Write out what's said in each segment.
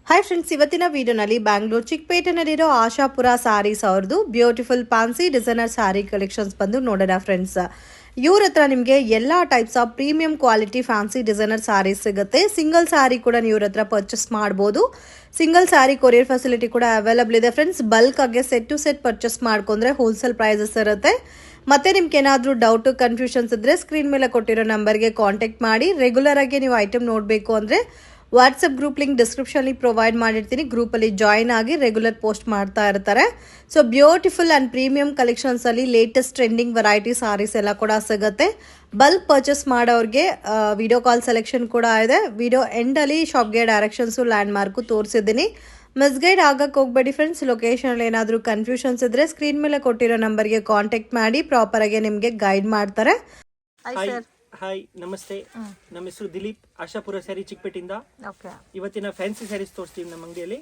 Hi friends, ಇವತ್ತಿನ ವಿಡಿಯೋನಲ್ಲಿ ಬ್ಯಾಂಗ್ಳೂರ್ ಚಿಕ್ಕಪೇಟೆನಲ್ಲಿರೋ ಆಶಾಪುರ ಸಾರೀಸ್ ಅವ್ರದ್ದು beautiful fancy designer sari collections ಬಂದು ನೋಡೋಣ ಫ್ರೆಂಡ್ಸ್. ಇವ್ರ ಹತ್ರ ನಿಮಗೆ ಎಲ್ಲ types of premium quality fancy designer sarees ಸಿಗುತ್ತೆ. ಸಿಂಗಲ್ ಸಾರಿ ಕೂಡ ಇವ್ರ ಹತ್ರ ಪರ್ಚೇಸ್ ಮಾಡ್ಬೋದು. ಸಿಂಗಲ್ ಸಾರಿ ಕೊರಿಯರ್ ಫೆಸಿಲಿಟಿ ಕೂಡ ಅವೈಲಬಲ್ ಇದೆ ಫ್ರೆಂಡ್ಸ್. ಬಲ್ಕ್ ಆಗಿ ಸೆಟ್ ಟು ಸೆಟ್ ಪರ್ಚೇಸ್ ಮಾಡ್ಕೊಂಡ್ರೆ ಹೋಲ್ಸೇಲ್ ಪ್ರೈಸಸ್ ಇರುತ್ತೆ. ಮತ್ತೆ ನಿಮ್ಗೆ ಏನಾದರೂ ಡೌಟ್ ಕನ್ಫ್ಯೂಷನ್ಸ್ ಇದ್ರೆ ಸ್ಕ್ರೀನ್ ಮೇಲೆ ಕೊಟ್ಟಿರೋ ನಂಬರ್ಗೆ ಕಾಂಟ್ಯಾಕ್ಟ್ ಮಾಡಿ. ರೆಗ್ಯುಲರ್ ಆಗಿ ನೀವು ಐಟಮ್ ನೋಡಬೇಕು ಅಂದರೆ ವಾಟ್ಸಪ್ ಗ್ರೂಪ್ ಲಿಂಕ್ ಡಿಸ್ಕ್ರಿಪ್ಷನ್ಲಿ ಪ್ರೊವೈಡ್ ಮಾಡಿರ್ತೀನಿ. ಗ್ರೂಪಲ್ಲಿ ಜಾಯ್ನ್ ಆಗಿ ರೆಗ್ಯುಲರ್ ಪೋಸ್ಟ್ ಮಾಡ್ತಾ ಇರ್ತಾರೆ. ಸೊ ಬ್ಯೂಟಿಫುಲ್ ಆ್ಯಂಡ್ ಪ್ರೀಮಿಯಂ ಕಲೆಕ್ಷನ್ಸಲ್ಲಿ ಲೇಟೆಸ್ಟ್ ಟ್ರೆಂಡಿಂಗ್ ವೆರೈಟಿ ಸಾರೀಸ್ ಎಲ್ಲ ಕೂಡ ಸಿಗುತ್ತೆ. ಬಲ್ಕ್ ಪರ್ಚೇಸ್ ಮಾಡೋರಿಗೆ ವಿಡಿಯೋ ಕಾಲ್ ಸೆಲೆಕ್ಷನ್ ಕೂಡ ಇದೆ. ವಿಡಿಯೋ ಎಂಡಲ್ಲಿ ಶಾಪ್ಗೆ ಡೈರೆಕ್ಷನ್ಸು ಲ್ಯಾಂಡ್ ಮಾರ್ಕು ತೋರಿಸಿದ್ದೀನಿ. ಮಿಸ್ಗೈಡ್ ಆಗಕ್ಕೆ ಹೋಗಬೇಡಿ ಫ್ರೆಂಡ್ಸ್. ಲೊಕೇಶನಲ್ಲಿ ಏನಾದರೂ ಕನ್ಫ್ಯೂಷನ್ಸ್ ಇದ್ದರೆ ಸ್ಕ್ರೀನ್ ಮೇಲೆ ಕೊಟ್ಟಿರೋ ನಂಬರ್ಗೆ ಕಾಂಟ್ಯಾಕ್ಟ್ ಮಾಡಿ. ಪ್ರಾಪರಾಗಿ ನಿಮಗೆ ಗೈಡ್ ಮಾಡ್ತಾರೆ. ಹಾಯ್ ನಮಸ್ತೆ, ನಮ್ಮ ಹೆಸರು ದಿಲೀಪ್, ಆಶಾಪುರ ಸ್ಯಾರಿ ಚಿಕ್ಕಪೇಟೆಯಿಂದ. ಇವತ್ತಿನ ಫ್ಯಾನ್ಸಿ ಸ್ಯಾರೀಸ್ ತೋರಿಸ್ತೀವಿ ನಮ್ಮ ಅಂಗಡಿಯಲ್ಲಿ.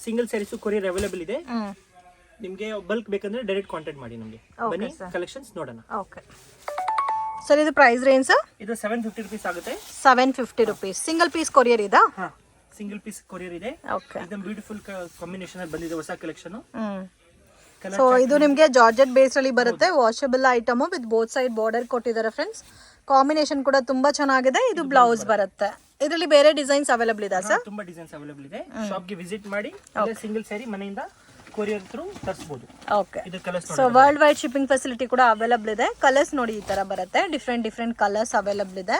ಸಿಂಗಲ್ ಸ್ಯಾರೀಸ್ ಕೊರಿಯರ್ ಅವೈಲೇಬಲ್ ಇದೆ. ನಿಮ್ಗೆ ಬಲ್ಕ್ ಬೇಕಂದ್ರೆ ಡೈರೆಕ್ಟ್ ಕಾಂಟ್ಯಾಕ್ಟ್ ಮಾಡಿ. ನಮಗೆ ಬನ್ನಿ ಕಲೆಕ್ಷನ್ಸ್ ನೋಡೋಣ. ಸರ್, ಇದು ಪ್ರೈಸ್ ರೇಂಜ್ ಇದು 750 ರೂಪೀಸ್ ಆಗುತ್ತೆ. 750 ರೂಪೀಸ್. ಸಿಂಗಲ್ ಪೀಸ್ ಕೊರಿಯರ್ ಇದಾ? ಸಿಂಗಲ್ ಪೀಸ್ ಕೊರಿಯರ್ ಇದೆ. ಇದನ್ನ ಬ್ಯೂಟಿಫುಲ್ ಕಾಂಬಿನೇಷನ್ ಅಲ್ಲಿ ಬಂದಿದೆ, ಹೊಸ ಕಲೆಕ್ಷನ್. ಸೊ ಇದು ನಿಮಗೆ ಜಾರ್ಜೆಟ್ ಬೇಸ್ ಅಲ್ಲಿ ಬರುತ್ತೆ. Washable item with both side border ಕೊಟ್ಟಿದ್ದಾರೆ ಫ್ರೆಂಡ್ಸ್. ಕಾಂಬಿನೇಷನ್ ಕೂಡ ತುಂಬಾ ಚೆನ್ನಾಗಿದೆ. ಇದು ಬ್ಲೌಸ್ ಬರುತ್ತೆ. ಇದರಲ್ಲಿ ಬೇರೆ ಡಿಸೈನ್ಸ್ ಅವೈಲಬಲ್ ಇದೆ ಸರ್? ತುಂಬಾ ಡಿಸೈನ್ಸ್ ಅವೈಲಬಲ್ ಇದೆ. ಶಾಪ್ ಗೆ ವಿಸಿಟ್ ಮಾಡಿ ಸಿಂಗಲ್ ಸ್ಯಾರಿ ಮನೆಯಿಂದ ಕೊರಿಯರ್ ಥ್ರೂ ತರಿಸಬಹುದು. Okay. So world wide shipping facility ಕೂಡ ಅವೈಲಬಲ್ ಇದೆ. ಕಲರ್ಸ್ ನೋಡಿ, ಈ ತರ ಬರುತ್ತೆ. ಡಿಫ್ರೆಂಟ್ ಕಲರ್ಸ್ ಅವೈಲಬಲ್ ಇದೆ.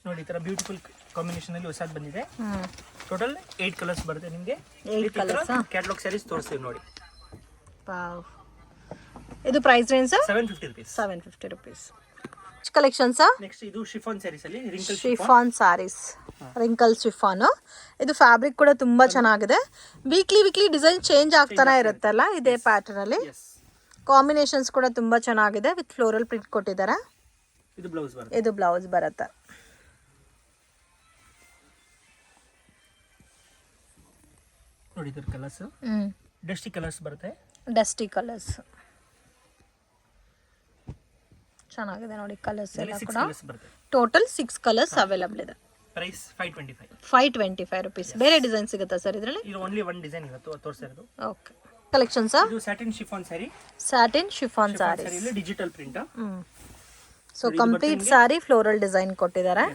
ನೋಡಿ, ಈ ತರ ಬ್ಯೂಟಿಫುಲ್ ಕಾಂಬಿನೇಷನ್ ಅಲ್ಲಿ ಹೊಸದು ಬಂದಿದೆ. ಟೋಟಲ್ 8 ಕಲರ್ಸ್ ಬರುತ್ತೆ ನಿಮಗೆ. 8 ಕಲರ್ಸ್ ಕ್ಯಾಟಲಾಗ್ ಸ್ಯಾರೀಸ್ ತೋರಿಸ್ತೀವಿ ನೋಡಿ. ವಾವ್. ಇದು price range 750 rupees. 750 rupees. Collections next ಇದು ಶಿಫಾನ್ ಸ್ಯಾರೀಸ್ ಅಲ್ಲಿ wrinkle chiffon sarees. Wrinkle chiffon. ಇದು ಫ್ಯಾಬ್ರಿಕ್ ಕೂಡ ತುಂಬಾ ಚೆನ್ನಾಗಿದೆ. ವೀಕ್ಲಿ ಡಿಸೈನ್ ಚೇಂಜ್ ಆಗ್ತಾನೆ ಇರುತ್ತಲ್ಲ ಇದೇ ಪ್ಯಾಟರ್ನ್ ಅಲ್ಲಿ. ಕಾಂಬಿನೇಷನ್ಸ್ ಕೂಡ ತುಂಬಾ ಚೆನ್ನಾಗಿದೆ. ವಿತ್ ಫ್ಲೋರಲ್ ಪ್ರಿಂಟ್ ಕೊಟ್ಟಿದ್ದಾರೆ. ಇದು ಬ್ಲೌಸ್ ಬರುತ್ತೆ. ನೋಡಿ, ಇದರ ಕಲರ್ಸ್ ಡಸ್ಟಿ ಕಲರ್ಸ್ ಬರುತ್ತೆ. ಡಸ್ಟಿ ಕಲರ್ಸ್ ಚೆನ್ನಾಗಿದೆ ನೋಡಿ. ಕಲರ್ಸ್ ಎಲ್ಲ ಕೂಡ ಟೋಟಲ್ 6 ಕಲರ್ಸ್ ಅವೈಲಬಲ್ ಇದೆ. ಪ್ರೈಸ್ 525. 525 ರೂಪೀಸ್. ಬೇರೆ ಡಿಸೈನ್ ಸಿಗುತ್ತಾ ಸರ್ ಇದರಲ್ಲಿ? ಇದು ಓನ್ಲಿ ಒನ್ ಡಿಸೈನ್ ಇವತ್ತು ತೋರಿಸಿರೋದು. ಓಕೆ. ಕಲೆಕ್ಷನ್ಸ್ ಇದು satin chiffon saree. Satin chiffon saree ಇಲ್ಲಿ digital print. So complete saree floral design ಕೊಟ್ಟಿದ್ದಾರೆ.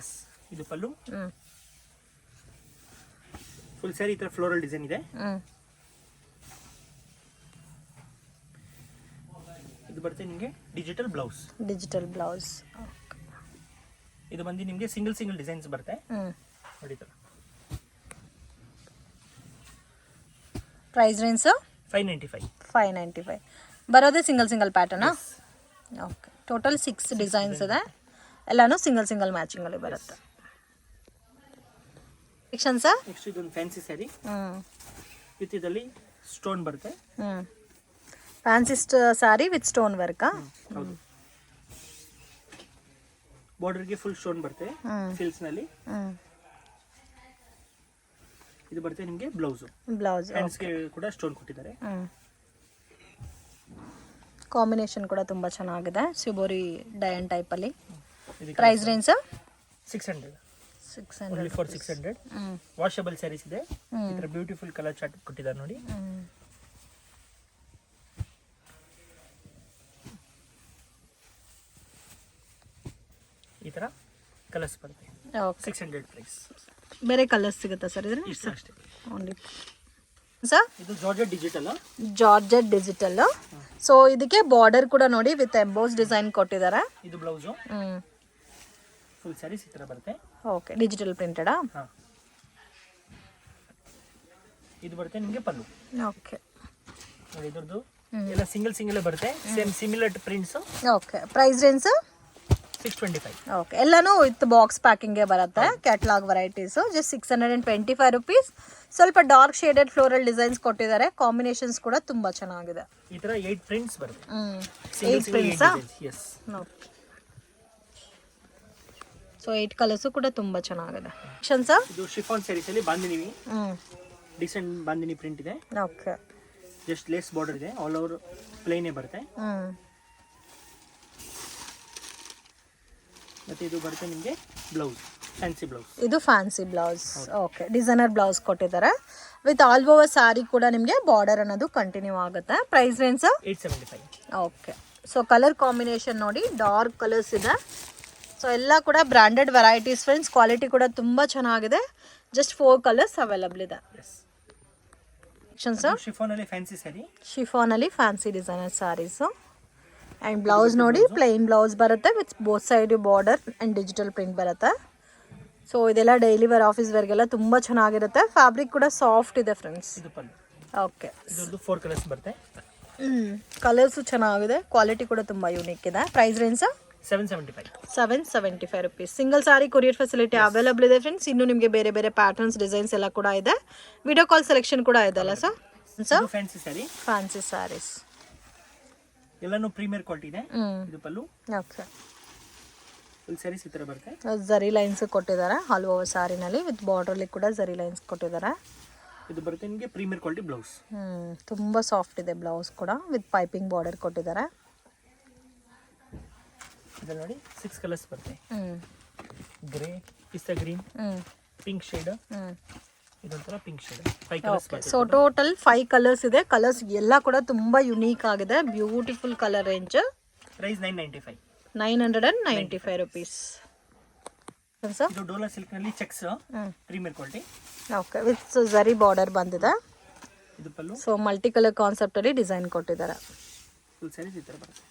ಇದು ಪಲ್ಲು. ಫುಲ್ ಸ್ಯಾರಿ ಈ ತರ ಫ್ಲೋರಲ್ ಡಿಸೈನ್ ಇದೆ. ಇದು ಬರುತ್ತೆ ನಿಮಗೆ ಡಿಜಿಟಲ್ ಬ್ಲೌಸ್. ಇದು ಬಂದು ನಿಮಗೆ ಸಿಂಗಲ್ ಡಿಸೈನ್ಸ್ ಬರುತ್ತೆ. ನೋಡಿ, ಪ್ರೈಸ್ ರೇಂಜ್ 595 ಬರೋದೇ single pattern. Okay. Total 6 designs ಇದೆ. ಎಲ್ಲಾನು ಸಿಂಗಲ್ ಮ್ಯಾಚಿಂಗ್ ಅಲ್ಲಿ ಬರುತ್ತೆ. ನೆಕ್ಸ್ಟ್ ಇದೊಂದು ಫ್ಯಾನ್ಸಿ ಸ್ಯಾರಿ ವಿತ್ ಇದರಲ್ಲಿ ಸ್ಟೋನ್ ಬರುತ್ತೆ. Fancy sari with stone work. ಹೌದು. ಬಾರ್ಡರ್ ಗೆ ಫುಲ್ ಸ್ಟೋನ್ ಬರುತ್ತೆ ಸಿಲ್ಕ್ಸ್ ನಲ್ಲಿ. ಇದು ಬರುತ್ತೆ ನಿಮಗೆ ಬ್ಲೌಸ್. ಹ್ಯಾಂಡ್ಸ್ ಗೆ ಕೂಡ ಸ್ಟೋನ್ ಕೊಟ್ಟಿದ್ದಾರೆ. ಕಾಂಬಿನೇಷನ್ ಕೂಡ ತುಂಬಾ ಚೆನ್ನಾಗಿದೆ. ಸಿಬೋರಿ ಡಯನ್ ಟೈಪ್ ಅಲ್ಲಿ. Price range 600. Only for 600. Washable sarees ಇದೆ. ಈ ತರ ಬ್ಯೂಟಿಫುಲ್ ಕಲರ್ ಚಾರ್ಟ್ ಕೊಟ್ಟಿದ್ದಾರೆ ನೋಡಿ. ಈ ತರ ಕಲರ್ಸ್ ಬರುತ್ತೆ. 600 ಪ್ರೈಸ್. ಬೇರೆ ಕಲರ್ಸ್ ಸಿಗುತ್ತಾ ಸರ್ ಇದರಲ್ಲಿ? ಅಷ್ಟೇ. ಓನ್ಲಿ ಸರ್ ಇದು ಜಾರ್ಜೆಟ್ ಡಿಜಿಟಲ್. ಸೊ ಇದಕ್ಕೆ ಬಾರ್ಡರ್ ಕೂಡ ನೋಡಿ ವಿತ್ ಎಂಬೋಸ್ ಡಿಸೈನ್ ಕೊಟ್ಟಿದ್ದಾರೆ. ಇದು ಬ್ಲೌಸ್. ಫುಲ್ ಸ್ಯಾರೀಸ್ ಈ ತರ ಬರುತ್ತೆ. ಓಕೆ. Digital printed. ಇದು ಬರುತ್ತೆ ನಿಮಗೆ ಪಲ್ಲು. ಓಕೆ. ನೋಡಿ, ಇದ್ರದ್ದು ಎಲ್ಲ ಸಿಂಗಲ್ ಬರುತ್ತೆ. Same similar prints. Okay. Price range 625. Okay. ಎಲ್ಲಾನು ವಿತ್ ಬಾಕ್ಸ್ ಪ್ಯಾಕಿಂಗ್ ಬರುತ್ತೆ. Catalogue varieties. Just 625 rupees. ಸ್ವಲ್ಪ ಡಾರ್ಕ್ ಶೇಡೆಡ್ ಫ್ಲೋರಲ್ ಡಿಸೈನ್ಸ್ ಕೊಟ್ಟಿದ್ದಾರೆ. ಕಾಂಬಿನೇಷನ್ಸ್ ಕೂಡ ತುಂಬಾ ಚೆನ್ನಾಗಿದೆ. ಈ ತರ 8 ಪ್ರಿಂಟ್ಸ್ ಬರುತ್ತೆ. 8 ಪ್ರಿಂಟ್ಸ್. ಎಸ್. ಸೊ 8 ಕಲರ್ಸ್ ಕೂಡ ತುಂಬಾ ಚೆನ್ನಾಗಿದೆ. ಇದು ಶಿಫಾನ್ ಸ್ಯಾರೀಸ್ ಅಲ್ಲಿ ಬಾಂದಿನಿ ಡಿಸೆಂಟ್ ಬಾಂದಿನಿ ಪ್ರಿಂಟ್ ಇದೆ. ಓಕೆ. ಜಸ್ಟ್ ಲೇಸ್ ಬಾರ್ಡರ್ ಇದೆ. ಆಲ್ ಓವರ್ ಪ್ಲೇನ್ ಬರುತ್ತೆ. ಮತ್ತು ಇದು ಬರುತ್ತೆ ನಿಮಗೆ ಬ್ಲೌಸ್, ಫ್ಯಾನ್ಸಿ ಬ್ಲೌಸ್. ಇದು fancy blouse. Okay, designer blouse ಕೊಟ್ಟಿದ್ದಾರೆ ವಿತ್ ಆಲ್ ಓವರ್ ಸಾರಿ ಕೂಡ ನಿಮಗೆ ಬಾರ್ಡರ್ ಅನ್ನೋದು ಕಂಟಿನ್ಯೂ ಆಗುತ್ತೆ. Price range 875. Okay, so colour combination ನೋಡಿ, ಡಾರ್ಕ್ ಕಲರ್ಸ್ ಇದೆ. ಸೊ ಎಲ್ಲ ಕೂಡ ಬ್ರ್ಯಾಂಡೆಡ್ ವೆರೈಟೀಸ್ ಫ್ರೆಂಡ್ಸ್. ಕ್ವಾಲಿಟಿ ಕೂಡ ತುಂಬ ಚೆನ್ನಾಗಿದೆ. ಜಸ್ಟ್ 4 ಕಲರ್ಸ್ ಅವೈಲಬಲ್ ಇದೆ. ಶಿಫಾನಲ್ಲಿ ಫ್ಯಾನ್ಸಿ ಸ್ಯಾರಿ, ಶಿಫಾನಲ್ಲಿ fancy designer saris. And blouse ನೋಡಿ, ಪ್ಲೈನ್ ಬ್ಲೌಸ್ ಬರುತ್ತೆ with both side border and digital print ಬರುತ್ತೆ. ಸೊ ಇದೆಲ್ಲ ಡೈಲಿ ವೇರ್, ಆಫೀಸ್ ವೇರ್ಗೆಲ್ಲ ತುಂಬ ಚೆನ್ನಾಗಿರುತ್ತೆ. ಫ್ಯಾಬ್ರಿಕ್ ಕೂಡ ಸಾಫ್ಟ್ ಇದೆ ಫ್ರೆಂಡ್ಸ್. ಇದು ಪಲ್ಲು. ಓಕೆ, ಇದರದ್ದು 4 ಕಲರ್ಸ್ ಬರುತ್ತೆ. ಕಲರ್ಸು ಚೆನ್ನಾಗಿದೆ, ಕ್ವಾಲಿಟಿ ಕೂಡ ತುಂಬ ಯೂನಿಕ್ ಇದೆ. Price range 775 rupees. Single sari courier facility available ಇದೆ ಫ್ರೆಂಡ್ಸ್. ಇನ್ನು ನಿಮಗೆ ಬೇರೆ ಬೇರೆ ಪ್ಯಾಟರ್ನ್ಸ್, ಡಿಸೈನ್ಸ್ ಎಲ್ಲ ಕೂಡ ಇದೆ. ವಿಡಿಯೋ ಕಾಲ್ ಸೆಲೆಕ್ಷನ್ ಕೂಡ ಇದೆ ಅಲ್ಲ sir? Fancy sari, fancy sarees ಎಲ್ಲಾನು ಪ್ರೀಮಿಯರ್ ಕ್ವಾಲಿಟಿ ಇದೆ. ಇದು ಪಲ್ಲು. ಓಕೆ, ಫುಲ್ ಸ್ಯಾರೀಸ್ ಈ ಥರ ಬರುತ್ತೆ. ಜರಿ ಲೈನ್ಸ್ ಕೊಟ್ಟಿದ್ದಾರೆ ಆಲ್ ಓವರ್ ಸಾರಿನಲ್ಲಿ ವಿತ್ ಬಾರ್ಡ್ರಲ್ಲಿ ಕೂಡ ಜರಿ ಲೈನ್ಸ್ ಕೊಟ್ಟಿದ್ದಾರೆ. ಇದು ಬರುತ್ತೆ ನಿಮಗೆ ಪ್ರೀಮಿಯರ್ ಕ್ವಾಲಿಟಿ ಬ್ಲೌಸ್. ತುಂಬ ಸಾಫ್ಟ್ ಇದೆ ಬ್ಲೌಸ್ ಕೂಡ ವಿತ್ ಪೈಪಿಂಗ್ ಬಾರ್ಡರ್ ಕೊಟ್ಟಿದ್ದಾರೆ. ಇದರಲ್ಲಿ ನೋಡಿ 6 ಕಲರ್ಸ್ ಬರುತ್ತೆ. Grey, pista green, pink shade, ಇದೊಂಥರ ಪಿಂಕ್ ಶೇಡ್. 5 ಕಲರ್ಸ್ ಬರುತ್ತೆ. ಸೊ ಟೋಟಲ್ 5 ಕಲರ್ಸ್ ಇದೆ. ಕಲರ್ಸ್ ಎಲ್ಲ ಕೂಡ ತುಂಬ ಯುನೀಕ್ ಆಗಿದೆ. Beautiful colour range. Price 995. 995 rupees. ಇದು ಡೋಲಾ ಸಿಲ್ಕ್ ನಲ್ಲಿ checks, premier quality. Okay, with zari border ಬಂದಿದೆ. ಇದು ಪಲ್ಲು. ಸೊ ಮಲ್ಟಿ ಕಲರ್ ಕಾನ್ಸೆಪ್ಟ್ ಅಲ್ಲಿ ಡಿಸೈನ್ ಕೊಟ್ಟಿದ್ದಾರೆ. ಫುಲ್ ಸ್ಯಾರೀಸ್ ಈ ಥರ ಬರುತ್ತೆ.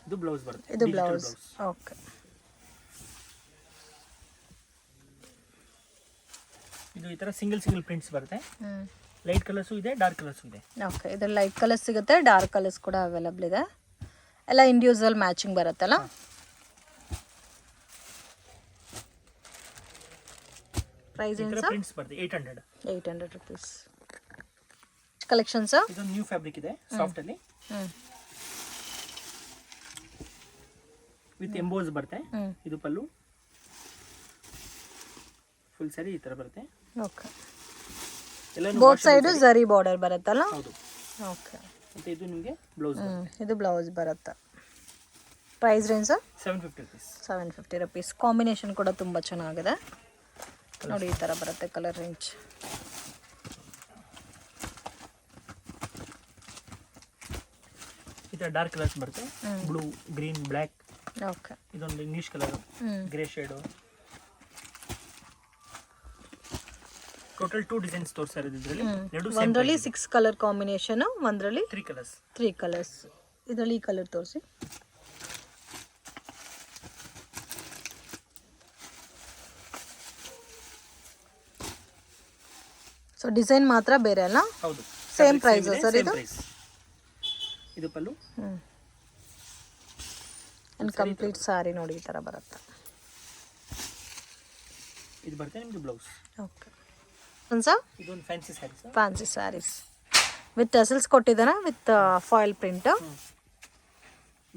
ಇದು ಬ್ಲೌಸ್ ಬರುತ್ತೆ. ಇದು ಬ್ಲೌಸ್. ಓಕೆ, ಇದು ಈ ತರ ಸಿಂಗಲ್ ಪ್ರಿಂಟ್ಸ್ ಬರುತ್ತೆ. ಲೈಟ್ ಕಲರ್ಸು ಇದೆ, ಡಾರ್ಕ್ ಕಲರ್ಸು ಇದೆ. ಓಕೆ, ಇದ್ರಲ್ಲಿ ಲೈಟ್ ಕಲರ್ಸ್ ಸಿಗುತ್ತೆ, ಡಾರ್ಕ್ ಕಲರ್ಸ್ ಕೂಡ ಅವೈಲಬಲ್ ಇದೆ. ಎಲ್ಲ ಇಂಡಿವಿಜುವಲ್ ಮ್ಯಾಚಿಂಗ್ ಬರುತ್ತಲ್ಲ. ಪ್ರೈಸ್ ಏನು ಸರ್? ಪ್ರಿಂಟ್ಸ್ ಬರುತ್ತೆ 800 ರುಪೀಸ್. ಕಲೆಕ್ಷನ್ಸ್ ಇದು ನ್ಯೂ ಫ್ಯಾಬ್ರಿಕ್ ಇದೆ, ಸಾಫ್ಟ್ ಅಲ್ಲಿ ವಿತ್ ಎಂಬೋಸ್ ಬರುತ್ತೆ. ಇದು ಪಲ್ಲು. ಫುಲ್ ಸ್ಯಾರಿ ಈ ತರ ಬರುತ್ತೆ. ಓಕೆ, ಬೋತ್ ಸೈಡ್ ಜರಿ ಬಾರ್ಡರ್ ಬರುತ್ತಲ್ಲ. ಹೌದು. ಓಕೆ, ಮತ್ತೆ ಇದು ನಿಮಗೆ ಬ್ಲೌಸ್. ಇದು ಬ್ಲೌಸ್ ಬರುತ್ತೆ. Price range 750 rupees. 750 rupees. Combination ಕೂಡ ತುಂಬ ಚೆನ್ನಾಗಿದೆ ನೋಡಿ, ಈ ಥರ ಬರುತ್ತೆ ಕಲರ್ ರೇಂಜ್. ಈ ಥರ ಡಾರ್ಕ್ ಕಲರ್ಸ್ ಬರುತ್ತೆ. Blue, green, black. ಓಕೆ, ಇದೊಂದು English colour, grey shade. Total 2 designs ತೋರಿಸ್ತಾರೆ ಇದರಲ್ಲಿ. ಒಂದರಲ್ಲಿ 6 ಕಲರ್ ಕಾಂಬಿನೇಷನ್, ಒಂದರಲ್ಲಿ 3 ಕಲರ್ಸ್. ಇದರಲ್ಲಿ ಈ ಕಲರ್ ತೋರಿಸಿ. ಸೊ ಡಿಸೈನ್ ಮಾತ್ರ ಬೇರೆ ಅಲ್ಲ? ಹೌದು. ಸೇಮ್ ಪ್ರೈಸ್ ಸರ್ ಇದು? ಇದು ಪಲ್ಲು. ಅಂಡ್ ಕಂಪ್ಲೀಟ್ ಸಾರಿ ನೋಡಿ ಈ ತರ ಬರುತ್ತೆ. ಇದು ಬರುತ್ತೆ ನಿಮಗೆ ಬ್ಲೌಸ್. ಓಕೆ, ಸರ್ ಇದೊಂದು fancy saris. Fancy saris with tassels ಕೊಟ್ಟಿದ್ದಾನೆ, with foil print.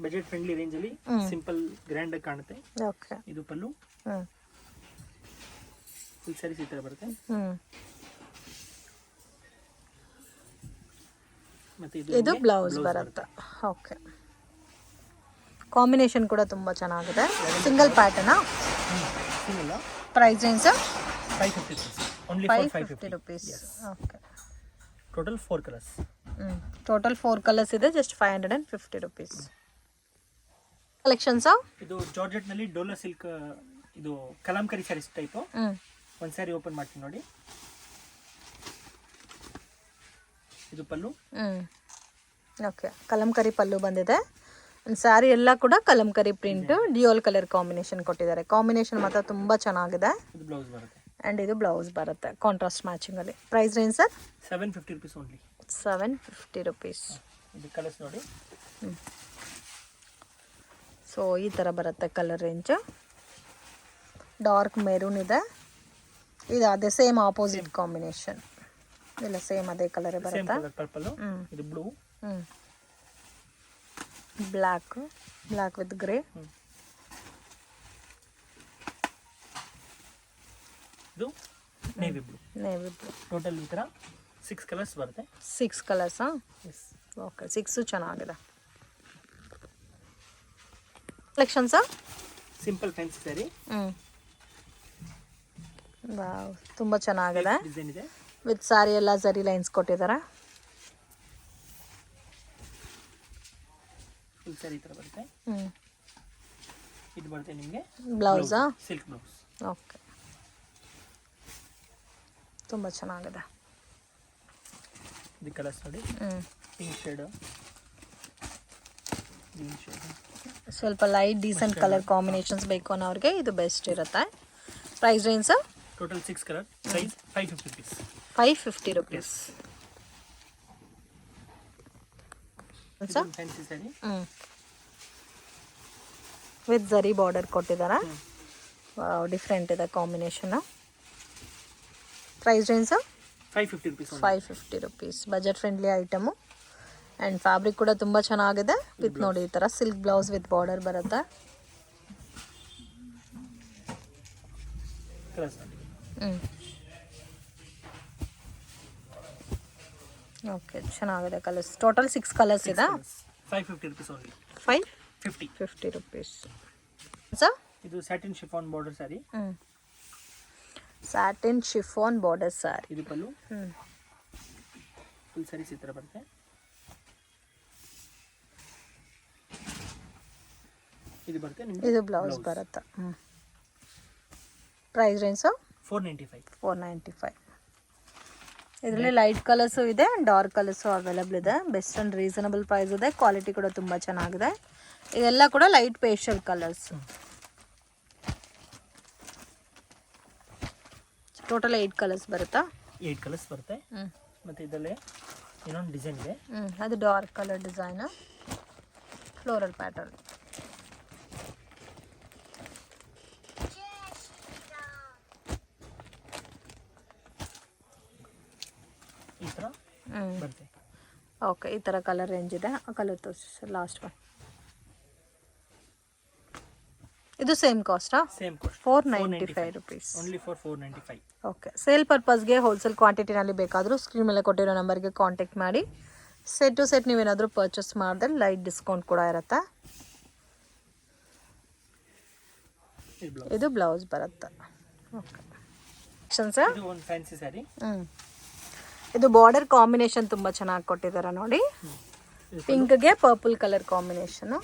Budget friendly range ಅಲ್ಲಿ ಸಿಂಪಲ್ ಗ್ರ್ಯಾಂಡ್ ಆಗಿ ಕಾಣುತ್ತೆ. ಓಕೆ, ಇದು ಪಲ್ಲು. ಫುಲ್ ಸ್ಯಾರೀಸ್ ಈ ತರ ಬರುತ್ತೆ. ಮತ್ತೆ ಇದು ಬ್ಲೌಸ್ ಬರುತ್ತೆ. ಓಕೆ, ಕಾಂಬಿನೇಷನ್ ಕೂಡ ತುಂಬಾ ಚೆನ್ನಾಗಿದೆ. Single pattern. Single. Price range 550 rupees. Only 550 rupees. Okay, total 4 colours. Total 4 colours ಇದೆ. Just 550 rupees. ಕಲೆಕ್ಷನ್ಸ್ ಇದು ಜಾರ್ಜೆಟ್ ನಲ್ಲಿ ಡೋಲಾ ಸಿಲ್ಕ್, ಇದು ಕಲಾಂಕರಿ ಸ್ಯಾರೀಸ್ ಟೈಪ್. ಒಂದು ಸ್ಯಾರಿ ಓಪನ್ ಮಾಡ್ತೀನಿ ನೋಡಿ. ಇದು ಪಲ್ಲು. ಓಕೆ, ಕಲಂಕರಿ ಪಲ್ಲು ಬಂದಿದೆ. ಸ್ಯಾರಿ ಎಲ್ಲ ಕೂಡ Kalamkari print, Deol colour combination ಕೊಟ್ಟಿದ್ದಾರೆ. ಕಾಂಬಿನೇಷನ್ ಮಾತ್ರ ತುಂಬ ಚೆನ್ನಾಗಿದೆ. ಇದು ಬ್ಲೌಸ್ ಬರುತ್ತೆ. ಆ್ಯಂಡ್ ಇದು ಬ್ಲೌಸ್ ಬರುತ್ತೆ ಕಾಂಟ್ರಾಸ್ಟ್ ಮ್ಯಾಚಿಂಗಲ್ಲಿ. Price range sir? 750 rupees only. 750 rupees. ಇದು ಕಲರ್ಸ್ ನೋಡಿ. ಸೊ ಈ ಥರ ಬರುತ್ತೆ ಕಲರ್ ರೇಂಜ್. ಡಾರ್ಕ್ ಮೆರೂನ್ ಇದೆ. ಇದು ಅದೇ ಸೇಮ್ ಆಪೋಸಿಟ್ ಕಾಂಬಿನೇಷನ್. ಇಲ್ಲ, ಸೇಮ್ ಅದೇ ಕಲರ್ ಬರುತ್ತೆ. ಪರ್ಪಲ್. ಇದು ಬ್ಲೂ. Black with grey. ಇದು ನೇವಿ ಬ್ಲೂ. ಟೋಟಲ್ ಈ ಥರ 6 ಕಲರ್ಸ್ ಬರುತ್ತೆ. 6 ಕಲರ್ಸಾ? ಎಸ್. ಓಕೆ, 6 ಚೆನ್ನಾಗಿದೆ. Collections simple fancy sari wow ತುಂಬ ಚೆನ್ನಾಗಿದೆ. ಡಿಸೈನ್ ಇದೆ. ವಿತ್ ಸಾರಿ ಎಲ್ಲ ಜರಿ ಲೈನ್ಸ್ ಕೊಟ್ಟಿದ್ದಾರೆ. ಫುಲ್ ಸ್ಯಾರಿ ಈ ಥರ ಬರುತ್ತೆ. ಇದು ಬರುತ್ತೆ ನಿಮಗೆ ಬ್ಲೌಸಾ? Silk blouse. ಓಕೆ, ತುಂಬ ಚೆನ್ನಾಗಿದೆ. ಇದು ಕಲರ್ಸ್ ನೋಡಿ, ಪಿಂಕ್ ಶೇಡ್, ಗ್ರೀನ್ ಶೇಡ್. ಸ್ವಲ್ಪ ಲೈಟ್ ಡೀಸೆಂಟ್ ಕಲರ್ ಕಾಂಬಿನೇಷನ್ಸ್ ಬೇಕು ಅನ್ನೋರಿಗೆ ಇದು ಬೆಸ್ಟ್ ಇರುತ್ತೆ. Price range total 6 colour. Price 550 rupees. 550 rupees. Fancy sari with zari border ಕೊಟ್ಟಿದ್ದಾರೆ. ಡಿಫ್ರೆಂಟ್ ಇದೆ combination. Price range 550 rupees. 550 rupees. Budget friendly item and fabric ಕೂಡ ತುಂಬ ಚೆನ್ನಾಗಿದೆ. ವಿತ್ ನೋಡಿ ಈ ಥರ ಸಿಲ್ಕ್ ಬ್ಲೌಸ್ ವಿತ್ ಬಾರ್ಡರ್ ಬರುತ್ತೆ. ಓಕೆ, ಚೆನ್ನಾಗಿದೆ ಕಲರ್ಸ್. ಟೋಟಲ್ 6 ಕಲರ್ಸ್ ಇದೆ. 550 rupees only. 550 rupees. ಸರ್ ಇದು satin chiffon border sari. Satin chiffon border sari. ಇದು ಪಲ್ಲು. ಫುಲ್ ಸ್ಯಾರಿ ಈ ಥರ ಬರುತ್ತೆ. ಇದು ಬರುತ್ತೆ ನಿಮಗೆ. ಇದು ಬ್ಲೌಸ್ ಬರುತ್ತೆ. Price range 495. 495. ಇದರಲ್ಲಿ ಲೈಟ್ ಕಲರ್ಸು ಇದೆ, ಡಾರ್ಕ್ ಕಲರ್ಸು ಅವೈಲೇಬಲ್ ಇದೆ. ಬೆಸ್ಟ್ ಆ್ಯಂಡ್ ರೀಸನಬಲ್ ಪ್ರೈಸ್ ಇದೆ. ಕ್ವಾಲಿಟಿ ಕೂಡ ತುಂಬ ಚೆನ್ನಾಗಿದೆ. ಇದೆಲ್ಲ ಕೂಡ light pastel colours. Total 8 colours ಬರುತ್ತಾ? 8 ಕಲರ್ಸ್ ಬರುತ್ತೆ. ಮತ್ತು ಇದರಲ್ಲಿ ಇನ್ನೊಂದು ಡಿಸೈನ್ ಇದೆ. ಅದು dark colour design, floral pattern. ಈ ಥರ ಬರುತ್ತೆ. ಓಕೆ, ಈ ಥರ ಕಲರ್ ರೇಂಜ್ ಇದೆ. ಆ ಕಲರ್ ತೋರಿಸಿ ಲಾಸ್ಟ್ ಒನ್. ಇದು ಸೇಮ್ ಕಾಸ್ಟಾ? Same cost 495 rupees. Only for 495. Okay, sale ಪರ್ಪಸ್ಗೆ ಹೋಲ್ಸೇಲ್ ಕ್ವಾಂಟಿಟಿನಲ್ಲಿ ಬೇಕಾದರೂ ಸ್ಕ್ರೀನ್ ಮೇಲೆ ಕೊಟ್ಟಿರೋ ನಂಬರ್ಗೆ ಕಾಂಟ್ಯಾಕ್ಟ್ ಮಾಡಿ. ಸೆಟ್ ಟು ಸೆಟ್ ನೀವೇನಾದರೂ ಪರ್ಚೇಸ್ ಮಾಡಿದ್ರೆ ಲೈಟ್ ಡಿಸ್ಕೌಂಟ್ ಕೂಡ ಇರುತ್ತೆ. ಇದು ಬ್ಲೌಸ್ ಬರುತ್ತೆ. ಓಕೆ, ಸರ್ ಇದು ಒಂದು ಫ್ಯಾನ್ಸಿ ಸ್ಯಾರಿ. ಇದು ಬಾರ್ಡರ್ ಕಾಂಬಿನೇಷನ್ ತುಂಬ ಚೆನ್ನಾಗಿ ಕೊಟ್ಟಿದ್ದಾರೆ ನೋಡಿ. ಪಿಂಕ್ಗೆ purple colour combination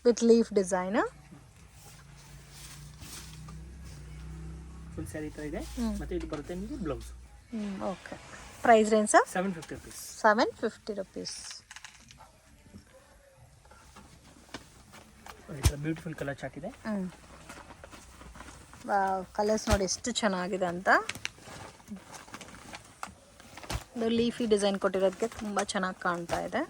with leaf design. Full sari ಥರ ಇದೆ. ಮತ್ತೆ ಇದು ಬರುತ್ತೆ ನಿಮಗೆ blouse. Okay, price range 750 rupees. 750 rupees. ಈ ಥರ ಬ್ಯೂಟಿಫುಲ್ ಕಲರ್ ಚಾರ್ಟ್ ಇದೆ. ಕಲರ್ಸ್ ನೋಡಿ ಎಷ್ಟು ಚೆನ್ನಾಗಿದೆ ಅಂತ. ಇದು ಲೀಫಿ ಡಿಸೈನ್ ಕೊಟ್ಟಿರೋದಕ್ಕೆ ತುಂಬ ಚೆನ್ನಾಗಿ ಕಾಣ್ತಾ ಇದೆ.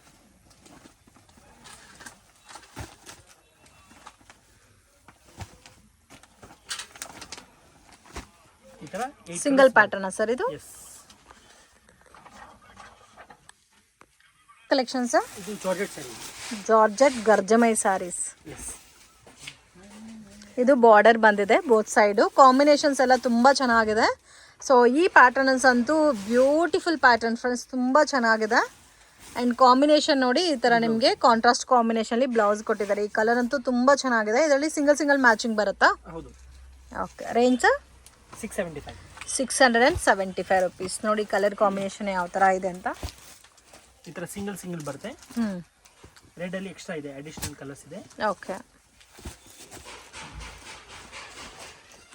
ಈ ಥರ ಸಿಂಗಲ್ ಪ್ಯಾಟರ್ನ್ ಸರ್ ಇದು? ಕಲೆಕ್ಷನ್ಸ್ ಇದು ಜಾರ್ಜೆಟ್ ಸ್ಯಾರಿ. ಜಾರ್ಜೆಟ್ ಗರ್ಜಮೈ ಸ್ಯಾರೀಸ್. ಇದು ಬಾರ್ಡರ್ ಬಂದಿದೆ ಬೋತ್ ಸೈಡು. ಕಾಂಬಿನೇಷನ್ಸ್ ಎಲ್ಲ ತುಂಬ ಚೆನ್ನಾಗಿದೆ. ಸೊ ಈ ಪ್ಯಾಟರ್ನ್ಸ್ ಅಂತೂ ಬ್ಯೂಟಿಫುಲ್ ಪ್ಯಾಟರ್ನ್ ಫ್ರೆಂಡ್ಸ್, ತುಂಬ ಚೆನ್ನಾಗಿದೆ. ಆ್ಯಂಡ್ ಕಾಂಬಿನೇಷನ್ ನೋಡಿ ಈ ಥರ ನಿಮಗೆ ಕಾಂಟ್ರಾಸ್ಟ್ ಕಾಂಬಿನೇಷನಲ್ಲಿ ಬ್ಲೌಸ್ ಕೊಟ್ಟಿದ್ದಾರೆ. ಈ ಕಲರ್ ಅಂತೂ ತುಂಬ ಚೆನ್ನಾಗಿದೆ. ಇದರಲ್ಲಿ ಸಿಂಗಲ್ ಮ್ಯಾಚಿಂಗ್ ಬರುತ್ತಾ? ಹೌದು. Okay, range 675. 675 rupees. ನೋಡಿ ಕಲರ್ ಕಾಂಬಿನೇಷನ್ ಯಾವ ಥರ ಇದೆ ಅಂತ. ಈ ಥರ ಸಿಂಗಲ್ ಬರುತ್ತೆ. ರೆಡ್ ಅಲ್ಲಿ ಎಕ್ಸ್ಟ್ರಾ ಇದೆ, ಅಡಿಷನಲ್ ಕಲರ್ಸ್ ಇದೆ. ಓಕೆ,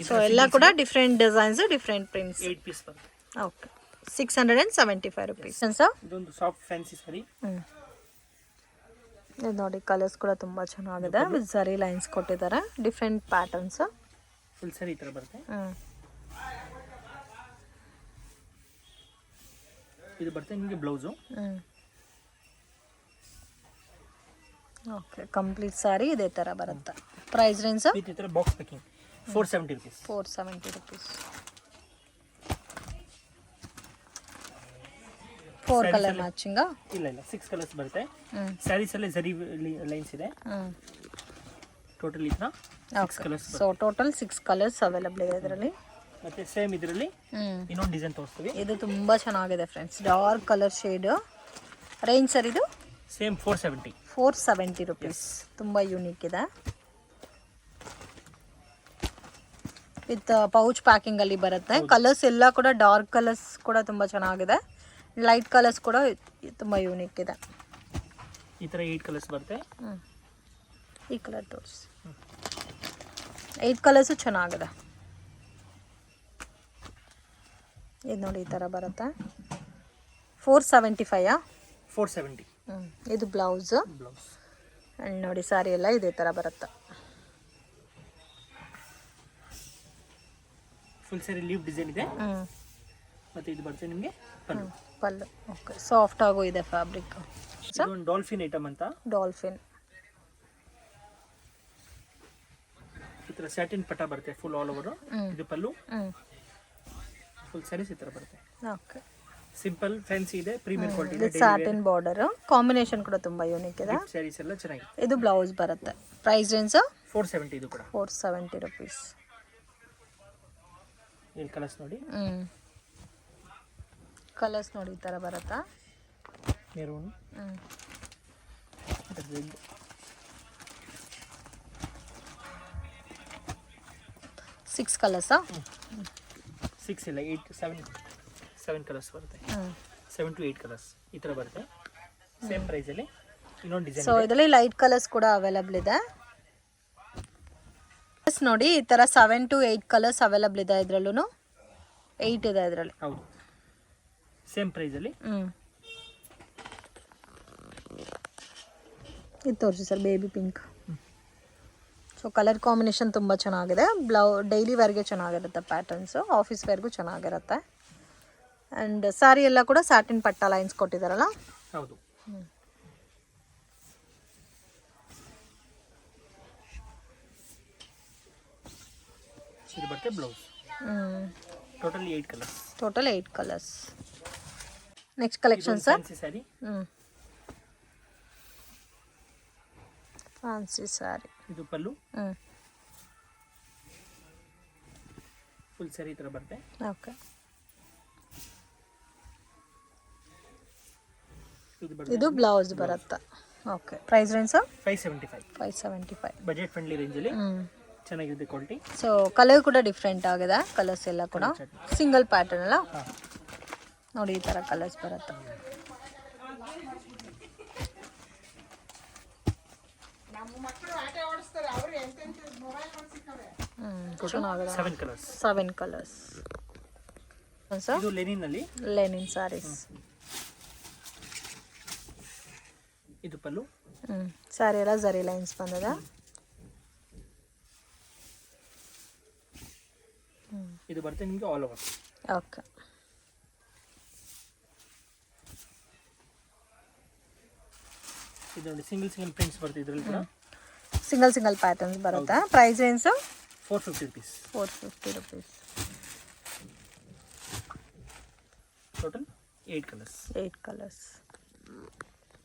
ಸೊ ಎಲ್ಲ ಕೂಡ different designs, different prints. 8 piece ಬರುತ್ತೆ. Okay, 675 rupees. ಇದೊಂದು ಸಾಫ್ಟ್ ಫ್ಯಾನ್ಸಿ ಸ್ಯಾರಿ. ಇದು ನೋಡಿ ಕಲರ್ಸ್ ಕೂಡ ತುಂಬ ಚೆನ್ನಾಗಿದೆ. ವಿತ್ ಸರಿ ಲೈನ್ಸ್ ಕೊಟ್ಟಿದ್ದಾರೆ, ಡಿಫ್ರೆಂಟ್ ಪ್ಯಾಟರ್ನ್ಸ್. ಫುಲ್ ಸ್ಯಾರಿ ಈ ಥರ ಬರುತ್ತೆ. ಇದು ಬರುತ್ತೆ ನಿಮಗೆ ಬ್ಲೌಸು. ಓಕೆ, ಕಂಪ್ಲೀಟ್ ಸ್ಯಾರಿ ಇದೇ ಥರ ಬರುತ್ತೆ. ಪ್ರೈಸ್ ರೇಂಜ್ ಈ ಥರ box packing 470 rupees. 470 rupees. 4 colour matching? ಇಲ್ಲ 6 ಕಲರ್ಸ್ ಬರುತ್ತೆ. ಸ್ಯಾರೀಸ್ ಅಲ್ಲಿ ಜರಿ ಲೈನ್ಸ್ ಇದೆ. ಟೋಟಲ್ ಇದನ್ನ 6 colours. So total 6 colours available ಇದೆ ಇದರಲ್ಲಿ. ಮತ್ತೆ ಸೇಮ್ ಇದರಲ್ಲಿ ಇನ್ನೊಂದು ಡಿಸೈನ್ ತೋರಿಸ್ತೀವಿ. ಇದು ತುಂಬ ಚೆನ್ನಾಗಿದೆ friends, dark colour shade. Range sir ಇದು? ಸೇಮ್ 470. 470 rupees. ತುಂಬ ಯೂನಿಕ್ ಇದೆ. ವಿತ್ ಪೌಚ್ ಪ್ಯಾಕಿಂಗ್ ಅಲ್ಲಿ ಬರುತ್ತೆ. ಕಲರ್ಸ್ ಎಲ್ಲ ಕೂಡ ಡಾರ್ಕ್ ಕಲರ್ಸ್ ಕೂಡ ತುಂಬಾ ಚೆನ್ನಾಗಿದೆ, ಲೈಟ್ ಕಲರ್ಸ್ ಕೂಡ ತುಂಬಾ ಯೂನಿಕ್ ಇದೆ. ಈ ತರ 8 ಕಲರ್ಸ್ ಬರುತ್ತೆ. ಈ ಕಲರ್ ತೋರಿಸಿ. 8 ಕಲರ್ಸು ಚೆನ್ನಾಗಿದೆ. ಇದು ನೋಡಿ ಈ ಥರ ಬರುತ್ತೆ. 475 470. ಇದು ಬ್ಲೌಸು. ಆ್ಯಂಡ್ ನೋಡಿ ಸಾರಿ ಎಲ್ಲ ಇದೇ ಥರ ಬರುತ್ತೆ. ಫುಲ್ ಸ್ಯಾರಿ ಲೀವ್ ಡಿಸೈನ್ ಇದೆ. ಮತ್ತೆ ಇದು ಬರುತ್ತೆ ನಿಮಗೆ ಪಲ್ಲು. ಪಲ್ಲು ಓಕೆ, ಸಾಫ್ಟ್ ಆಗು ಇದೆ ಫ್ಯಾಬ್ರಿಕ್. ಇದು ಒಂದು ಡಾಲ್ಫಿನ್ ಐಟಮ್ ಅಂತ. ಡಾಲ್ಫಿನ್ ಈ ಥರ ಸ್ಯಾಟಿನ್ ಪಟ ಬರುತ್ತೆ ಫುಲ್ ಆಲ್ ಓವರ್. ಇದು ಪಲ್ಲು. ಫುಲ್ ಸ್ಯಾರೀಸ್ ಈ ಥರ ಬರುತ್ತೆ. ಓಕೆ, ಸಿಂಪಲ್ ಫ್ಯಾನ್ಸಿ ಇದೆ, ಪ್ರೀಮಿಯಂ ಕ್ವಾಲಿಟಿ ಇದೆ. ಸ್ಯಾಟಿನ್ ಬಾರ್ಡರ್ ಕಾಂಬಿನೇಷನ್ ಕೂಡ ತುಂಬಾ ಯೂನಿಕ್ ಇದೆ. ಸ್ಯಾರೀಸ್ ಎಲ್ಲ ಚೆನ್ನಾಗಿದೆ. ಇದು ಬ್ಲೌಸ್ ಬರುತ್ತೆ. Price range 470. ಇದು ಕೂಡ 470 rupees. ಇಲ್ಲಿ ಕಲರ್ಸ್ ನೋಡಿ. ಕಲರ್ಸ್ ನೋಡಿ ಈ ಥರ ಬರುತ್ತಾ. Maroon, red, 6 ಕಲರ್ಸಾ? 6 ಇಲ್ಲ 8 7 ಕಲರ್ಸ್ ಬರುತ್ತೆ. 7 to 8 ಕಲರ್ಸ್ ಈ ಥರ ಬರುತ್ತೆ. ಸೇಮ್ ಪ್ರೈಸ್ ಅಲ್ಲಿ ಇನ್ನೊಂದು ಡಿಸೈನ್. ಸೊ ಇದರಲ್ಲಿ ಲೈಟ್ ಕಲರ್ಸ್ ಕೂಡ ಅವೈಲಬಲ್ ಇದೆ. ನೋಡಿ ಈ ಥರ 7 to 8 ಕಲರ್ಸ್ ಅವೈಲಬಲ್ ಇದೆ. ಇದರಲ್ಲೂ 8 ಇದೆ ಇದರಲ್ಲಿ. ಹೌದು, ಸೇಮ್ ಪ್ರೈಸ್ ಅಲ್ಲಿ. ಇದು ತೋರಿಸಿ sir, baby pink. So colour combination ತುಂಬ ಚೆನ್ನಾಗಿದೆ. ಡೈಲಿ ವೇರ್ಗೆ ಚೆನ್ನಾಗಿರುತ್ತೆ ಪ್ಯಾಟರ್ನ್ಸು, ಆಫೀಸ್ ವೇರ್ಗೂ ಚೆನ್ನಾಗಿರುತ್ತೆ. ಆ್ಯಂಡ್ ಸ್ಯಾರಿ ಎಲ್ಲ ಕೂಡ ಸ್ಯಾಟಿನ್ ಪಟ್ಟ ಲೈನ್ಸ್ ಕೊಟ್ಟಿದ್ದಾರಲ್ಲ. ಹೌದು. ಇದು ಬರುತ್ತೆ blouse. Total 8 colours. Total 8 colours. Next collection sir. Fancy sari. Fancy sari. ಇದು ಪಲ್ಲು. ಫುಲ್ ಸ್ಯಾರಿ ಈ ಥರ ಬರುತ್ತೆ. ಓಕೆ, ಇದು ಬ್ಲೌಸ್ ಬರುತ್ತೆ. Okay, price range sir 575. 575. Budget friendly ರೇಂಜಲ್ಲಿ ಚೆನ್ನಾಗಿದೆ ಕ್ವಾಲಿಟಿ. ಸೊ ಕಲರ್ ಕೂಡ ಡಿಫ್ರೆಂಟ್ ಆಗಿದೆ. ಕಲರ್ಸ್ ಎಲ್ಲ ಕೂಡ ಸಿಂಗಲ್ ಪ್ಯಾಟರ್ನ್ ಅಲ್ಲ. ನೋಡಿ ಈ ಥರ ಕಲರ್ಸ್ ಬರುತ್ತೆ. ಚೆನ್ನಾಗಿದೆ. 7 ಕಲರ್ಸ್. 7 ಕಲರ್ಸ್. ಇದು ಲೆನಿನ್ ಅಲ್ಲಿ. ಲೆನಿನ್ ಸ್ಯಾರೀಸ್. ಇದು ಪಲ್ಲು. ಸ್ಯಾರಿ ಎಲ್ಲ ಜರಿ ಲೈನ್ಸ್ ಬಂದಿದೆ. ಇದು ಬರುತ್ತೆ ನಿಮಗೆ ಆಲ್ ಓವರ್. ಓಕೆ, ಇದು ನೋಡಿ ಸಿಂಗಲ್ ಪ್ರಿಂಟ್ಸ್ ಬರುತ್ತೆ ಇದರಲ್ಲಿ ಕೂಡ. ಸಿಂಗಲ್ ಪ್ಯಾಟರ್ನ್ಸ್ ಬರುತ್ತೆ. Price range 450 rupees. 450 rupees. Total 8 colours. 8 colours.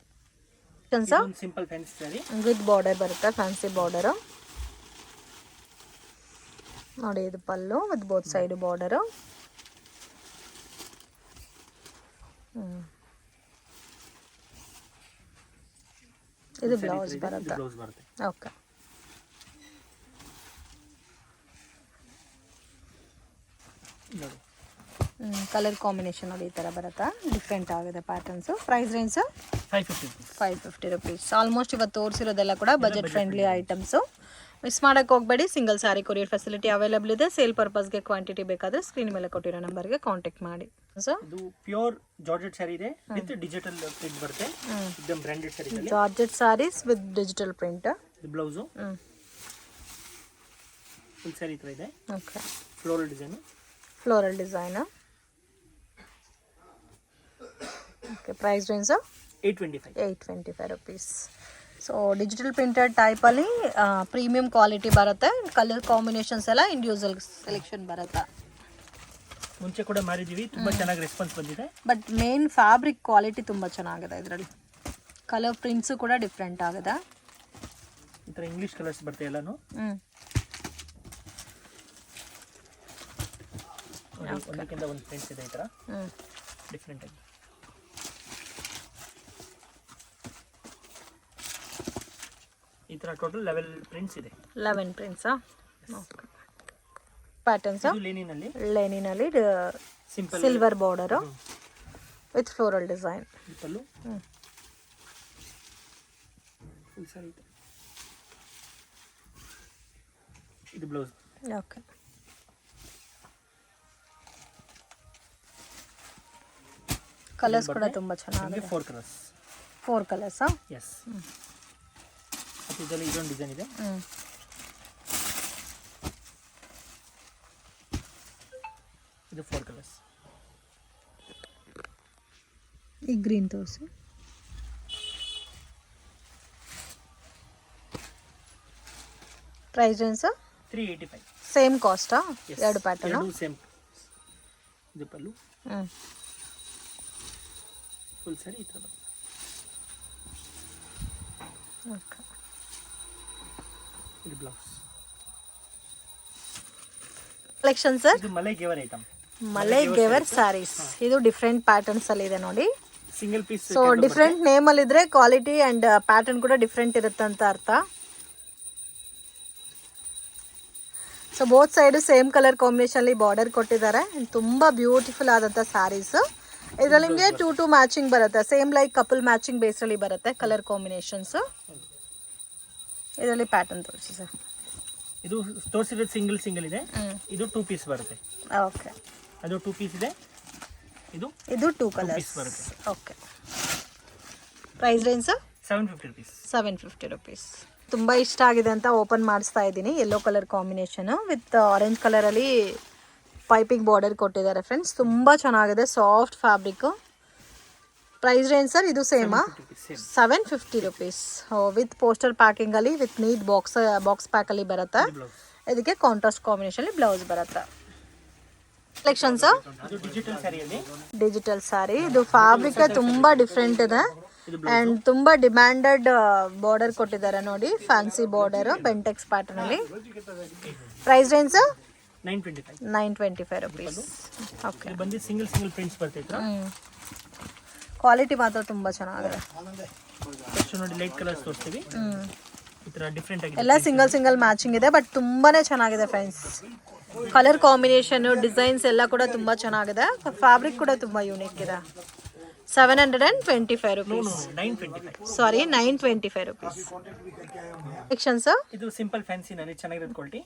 Simple fancy sari with border ಬರುತ್ತೆ, ಫ್ಯಾನ್ಸಿ ಬಾರ್ಡರು. ನೋಡಿ ಇದು pallu with both side border. ಇದು ಬ್ಲೌಸ್ ಬರುತ್ತೆ. ಓಕೆ, ಕಲರ್ ಕಾಂಬಿನೇಷನ್ ನೋಡಿ ಈ ಥರ ಬರುತ್ತೆ. ಡಿಫ್ರೆಂಟ್ ಆಗಿದೆ patterns. Price range 550 rupees. Almost ಇವತ್ತು ತೋರಿಸಿರೋದೆಲ್ಲ ಕೂಡ ಬಜೆಟ್ ಫ್ರೆಂಡ್ಲಿ ಐಟಮ್ಸು. ಮಿಸ್ ಮಾಡೋಕ್ಕೆ ಹೋಗಬೇಡಿ. Single sari courier facility available ಇದೆ. ಸೇಲ್ ಪರ್ಪಸ್ಗೆ ಕ್ವಾಂಟಿಟಿ ಬೇಕಾದರೆ ಸ್ಕ್ರೀನ್ ಮೇಲೆ ಕೊಟ್ಟಿರೋ ನಂಬರ್ಗೆ ಕಾಂಟ್ಯಾಕ್ಟ್ ಮಾಡಿ. ಸೊ ಇದು ಪ್ಯೂರ್ ಜಾರ್ಜೆಟ್ ಸ್ಯಾರಿ ಇದೆ ವಿತ್ ಡಿಜಿಟಲ್ ಪ್ರಿಂಟ್ ಬರುತ್ತೆ. एकदम ಬ್ರಾಂಡೆಡ್ ಸ್ಯಾರಿ ಇದೆ. Georgette sarees with digital print. ಇದು ಬ್ಲೌಸ್. ಫುಲ್ ಸ್ಯಾರಿ ತರ ಇದೆ. Okay, floral design. Okay, price range 825 rupees. So digital printed ಟೈಪಲ್ಲಿ ಪ್ರೀಮಿಯಂ ಕ್ವಾಲಿಟಿ ಬರುತ್ತೆ. ಕಲರ್ ಕಾಂಬಿನೇಷನ್ಸ್ ಎಲ್ಲ ಇಂಡಿವಿಜುವಲ್ ಸೆಲೆಕ್ಷನ್ ಬರುತ್ತೆ. ಮುಂಚೆ ಕೂಡ ಮಾರಿದ್ದೀವಿ, ತುಂಬ ಚೆನ್ನಾಗಿ ರೆಸ್ಪಾನ್ಸ್ ಬಂದಿದೆ. ಬಟ್ ಮೇನ್ ಫ್ಯಾಬ್ರಿಕ್ ಕ್ವಾಲಿಟಿ ತುಂಬ ಚೆನ್ನಾಗಿದೆ. ಇದರಲ್ಲಿ ಕಲರ್ ಪ್ರಿಂಟ್ಸು ಕೂಡ ಡಿಫ್ರೆಂಟ್ ಆಗಿದೆ. ಈ ಥರ ಇಂಗ್ಲೀಷ್ ಕಲರ್ಸ್ ಬರುತ್ತೆ ಎಲ್ಲಾನು. ಒಂದಕ್ಕಿಂತ ಒಂದು ಪ್ರಿಂಟ್ಸ್ ಇದೆ ಈ ಥರ ಡಿಫ್ರೆಂಟ್ ಆಗಿ. ಈ ಥರ ಟೋಟಲ್ 11 ಪ್ರಿಂಟ್ಸ್ ಇದೆ. 11 ಪ್ರಿಂಟ್ಸಾ? ಓಕೆ. ಪ್ಯಾಟರ್ನ್ಸ್ ಲೇನಿನಲ್ಲಿ simple silver border with floral design. Pallu ಇದು ಬ್ಲೌಸ್. ಓಕೆ. ಕಲರ್ಸ್ ಕೂಡ ತುಂಬಾ ಚೆನ್ನಾಗಿದೆ. 4 ಕಲರ್ಸ್. 4 ಕಲರ್ಸ್. ಎಸ್. ಇದರಲ್ಲಿ ಇದೊಂದು ಡಿಸೈನ್ ಇದೆ. ಇದು 4 ಕಲರ್ಸ್. ಈ ಗ್ರೀನ್ ತೋರಿಸಿ. Price range 385. ಸೇಮ್ ಕಾಸ್ಟಾ? ಎರಡು ಪ್ಯಾಟರ್ನ್. ಎರಡು ಸೇಮ್. ಇದು ಪಲ್ಲು. ಫುಲ್ ಸರಿ ಈ ಥರ. ಓಕೆ. ಇದು ಬ್ಲೌಸ್. Collection sir. ಇದು ಮಲೈ ಗೆವರ್ ಐಟಮ್. ಮಲೈ ಗೆವರ್ ಸ್ಯಾರೀಸ್. ಇದು ಡಿಫ್ರೆಂಟ್ ಪ್ಯಾಟರ್ನ್ಸ್ ಅಲ್ಲಿ ಇದೆ ನೋಡಿ. Single piece. So different name ಅಲ್ಲಿ ಇದ್ರೆ ಕ್ವಾಲಿಟಿ ಅಂಡ್ ಪ್ಯಾಟರ್ನ್ ಕೂಡ ಡಿಫ್ರೆಂಟ್ ಇರುತ್ತೆ ಅಂತ ಅರ್ಥ. So both side same colour combination ಅಲ್ಲಿ ಬಾರ್ಡರ್ ಕೊಟ್ಟಿದ್ದಾರೆ. ತುಂಬಾ ಬ್ಯೂಟಿಫುಲ್ ಆದಂತ ಸ್ಯಾರೀಸ್. ಇದರಲ್ಲಿ ನಿಮಗೆ 2 ಮ್ಯಾಚಿಂಗ್ ಬರುತ್ತೆ. Same like couple matching base ಅಲ್ಲಿ ಬರುತ್ತೆ ಕಲರ್ ಕಾಂಬಿನೇಷನ್ಸ್. ಇದರಲ್ಲಿ ಪ್ಯಾಟರ್ನ್ ತೋರಿಸಿ ಸರ್. ಇದು ತೋರಿಸಿರೋದು ಸಿಂಗಲ್ ಇದೆ. ಇದು 2 ಪೀಸ್ ಬರುತ್ತೆ. ಓಕೆ. ಅದು 2 ಪೀಸ್ ಇದೆ. ಇದು 2 ಕಲರ್ಸ್ ಬರುತ್ತೆ. Okay. Price range 750 rupees. 750 rupees. ತುಂಬ ಇಷ್ಟ ಆಗಿದೆ ಅಂತ ಓಪನ್ ಮಾಡಿಸ್ತಾ ಇದ್ದೀನಿ. Yellow colour combination with orange ಕಲರಲ್ಲಿ ಪೈಪಿಂಗ್ ಬಾರ್ಡರ್ ಕೊಟ್ಟಿದ್ದಾರೆ ಫ್ರೆಂಡ್ಸ್. ತುಂಬ ಚೆನ್ನಾಗಿದೆ, soft fabric. Price range sir ಇದು ಸೇಮಾ? 750 rupees. ವಿತ್ ಪೋಸ್ಟರ್ ಪ್ಯಾಕಿಂಗಲ್ಲಿ ವಿತ್ ನೀಟ್ ಬಾಕ್ಸ್ ಪ್ಯಾಕಲ್ಲಿ ಬರುತ್ತೆ. ಇದಕ್ಕೆ ಕಾಂಟ್ರಾಸ್ಟ್ ಕಾಂಬಿನೇಷನಲ್ಲಿ ಬ್ಲೌಸ್ ಬರುತ್ತೆ. Collection sir. ಡಿಜಿಟಲ್ ಸ್ಯಾರಿ. ಇದು ಫ್ಯಾಬ್ರಿಕ್ ತುಂಬ ಡಿಫ್ರೆಂಟ್ ಇದೆ ಆ್ಯಂಡ್ ತುಂಬ ಡಿಮ್ಯಾಂಡೆಡ್ ಬಾರ್ಡರ್ ಕೊಟ್ಟಿದ್ದಾರೆ ನೋಡಿ. ಫ್ಯಾನ್ಸಿ ಬಾರ್ಡರ್ ಬೆಂಟೆಕ್ಸ್ ಪ್ಯಾಟರ್ನ್ ಅಲ್ಲಿ. Price range 925 rupees. ಓಕೆ. ಬಂದು ಸಿಂಗಲ್ ಪ್ರಿಂಟ್ಸ್ ಬರ್ತೈತೆ. ಕ್ವಾಲಿಟಿ ಮಾತ್ರ ತುಂಬ ಚೆನ್ನಾಗಿದೆ. ನೋಡಿ ಲೈಟ್ ಕಲರ್ಸ್ ತೋರಿಸ್ತೀವಿ. ಈ ಥರ ಡಿಫ್ರೆಂಟ್ ಆಗಿದೆ. ಎಲ್ಲ ಸಿಂಗಲ್ ಮ್ಯಾಚಿಂಗ್ ಇದೆ ಬಟ್ ತುಂಬಾನೇ ಚೆನ್ನಾಗಿದೆ ಫ್ರೆಂಡ್ಸ್. ಕಲರ್ ಕಾಂಬಿನೇಷನ್ ಡಿಸೈನ್ಸ್ ಎಲ್ಲ ಕೂಡ ತುಂಬ ಚೆನ್ನಾಗಿದೆ. ಫ್ಯಾಬ್ರಿಕ್ ಕೂಡ ತುಂಬ ಯೂನಿಕ್ ಇದೆ. 725 rupees. 925. Sorry 925 rupees. Section sir. ಇದು ಸಿಂಪಲ್ ಫ್ಯಾನ್ಸಿ ನಲ್ಲಿ ಚೆನ್ನಾಗಿರೋದು ಕ್ವಾಲಿಟಿ.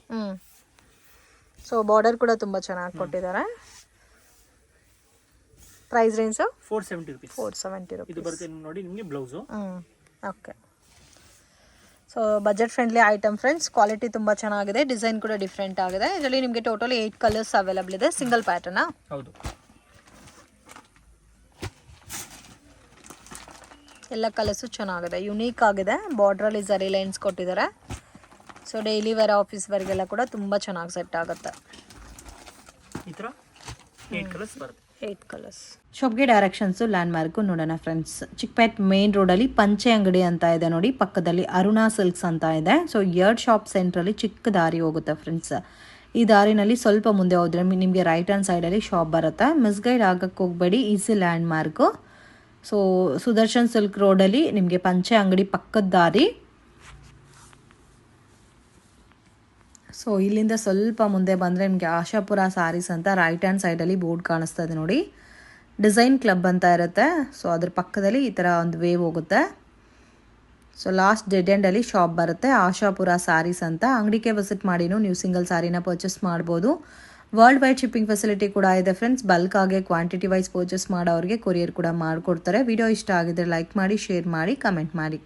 ಸೊ ಬಾರ್ಡರ್ ಕೂಡ ತುಂಬ ಚೆನ್ನಾಗಿ ಕೊಟ್ಟಿದ್ದಾರೆ. Price range 470 rupees. 470 rupees. ಇದು ಬರುತ್ತೆ ನೋಡಿ ನಿಮಗೆ blouse. Okay. So budget friendly item friends. Quality ತುಂಬ ಚೆನ್ನಾಗಿದೆ. ಡಿಸೈನ್ ಕೂಡ ಡಿಫ್ರೆಂಟ್ ಆಗಿದೆ. ಇದರಲ್ಲಿ ನಿಮಗೆ ಟೋಟಲ್ 8 ಕಲರ್ಸ್ ಅವೈಲಬಲ್ ಇದೆ. ಸಿಂಗಲ್ ಪ್ಯಾಟರ್ನಾ? ಹೌದು. ಎಲ್ಲ ಕಲರ್ಸು ಚೆನ್ನಾಗಿದೆ, ಯುನೀಕ್ ಆಗಿದೆ. ಬಾರ್ಡ್ರಲ್ಲಿ ಝರಿ ಲೈನ್ಸ್ ಕೊಟ್ಟಿದ್ದಾರೆ. ಸೊ ಡೈಲಿ ವೇರ್ ಆಫೀಸ್ ವರೆಗೆಲ್ಲ ಕೂಡ ತುಂಬ ಚೆನ್ನಾಗಿ ಸೆಟ್ ಆಗುತ್ತೆ. ಈ ಥರ 8 ಕಲರ್ಸ್ ಬರುತ್ತೆ. 8 ಕಲರ್ಸ್. ಶಾಪ್ಗೆ ಡೈರೆಕ್ಷನ್ಸು ಲ್ಯಾಂಡ್ ಮಾರ್ಕು ನೋಡೋಣ ಫ್ರೆಂಡ್ಸ್. ಚಿಕ್ಕಪೇಟ್ ಮೇನ್ ರೋಡಲ್ಲಿ ಪಂಚೆ ಅಂಗಡಿ ಅಂತ ಇದೆ ನೋಡಿ. ಪಕ್ಕದಲ್ಲಿ ಅರುಣಾ ಸಿಲ್ಕ್ಸ್ ಅಂತ ಇದೆ. ಸೊ 2 ಶಾಪ್ ಸೆಂಟ್ರಲ್ಲಿ ಚಿಕ್ಕ ದಾರಿ ಹೋಗುತ್ತೆ ಫ್ರೆಂಡ್ಸ್. ಈ ದಾರಿನಲ್ಲಿ ಸ್ವಲ್ಪ ಮುಂದೆ ಹೋದ್ರೆ ನಿಮಗೆ ರೈಟ್ ಹ್ಯಾಂಡ್ ಸೈಡಲ್ಲಿ ಶಾಪ್ ಬರುತ್ತೆ. ಮಿಸ್ಗೈಡ್ ಆಗಕ್ಕೆ ಹೋಗಬೇಡಿ, easy land mark. So Sudarshan silk ರೋಡಲ್ಲಿ ನಿಮಗೆ ಪಂಚೆ ಅಂಗಡಿ ಪಕ್ಕದ ದಾರಿ. ಸೊ ಇಲ್ಲಿಂದ ಸ್ವಲ್ಪ ಮುಂದೆ ಬಂದರೆ ನಿಮಗೆ ಆಶಾಪುರ ಸ್ಯಾರೀಸ್ ಅಂತ ರೈಟ್ ಹ್ಯಾಂಡ್ ಸೈಡಲ್ಲಿ ಬೋರ್ಡ್ ಕಾಣಿಸ್ತಾ ಇದೆ ನೋಡಿ. ಡಿಸೈನ್ ಕ್ಲಬ್ ಅಂತ ಇರುತ್ತೆ. ಸೊ ಅದ್ರ ಪಕ್ಕದಲ್ಲಿ ಈ ಥರ ಒಂದು ವೇವ್ ಹೋಗುತ್ತೆ. ಸೊ ಲಾಸ್ಟ್ ಡೆಡ್ ಎಂಡಲ್ಲಿ ಶಾಪ್ ಬರುತ್ತೆ, ಆಶಾಪುರ ಸ್ಯಾರೀಸ್ ಅಂತ. ಅಂಗಡಿಗೆ ವಿಸಿಟ್ ಮಾಡಿನೂ ನೀವು ಸಿಂಗಲ್ ಸ್ಯಾರಿನ ಪರ್ಚೇಸ್ ಮಾಡ್ಬೋದು. ವರ್ಲ್ಡ್ ವೈಡ್ ಶಿಪ್ಪಿಂಗ್ ಫೆಸಿಲಿಟಿ ಕೂಡ ಇದೆ ಫ್ರೆಂಡ್ಸ್. ಬಲ್ಕ್ ಆಗಿ ಕ್ವಾಂಟಿಟಿ ವೈಸ್ ಪರ್ಚೇಸ್ ಮಾಡೋರಿಗೆ ಕೊರಿಯರ್ ಕೂಡ ಮಾಡಿಕೊಡ್ತಾರೆ. ವಿಡಿಯೋ ಇಷ್ಟ ಆಗಿದ್ರೆ ಲೈಕ್ ಮಾಡಿ, ಶೇರ್ ಮಾಡಿ, ಕಮೆಂಟ್ ಮಾಡಿ.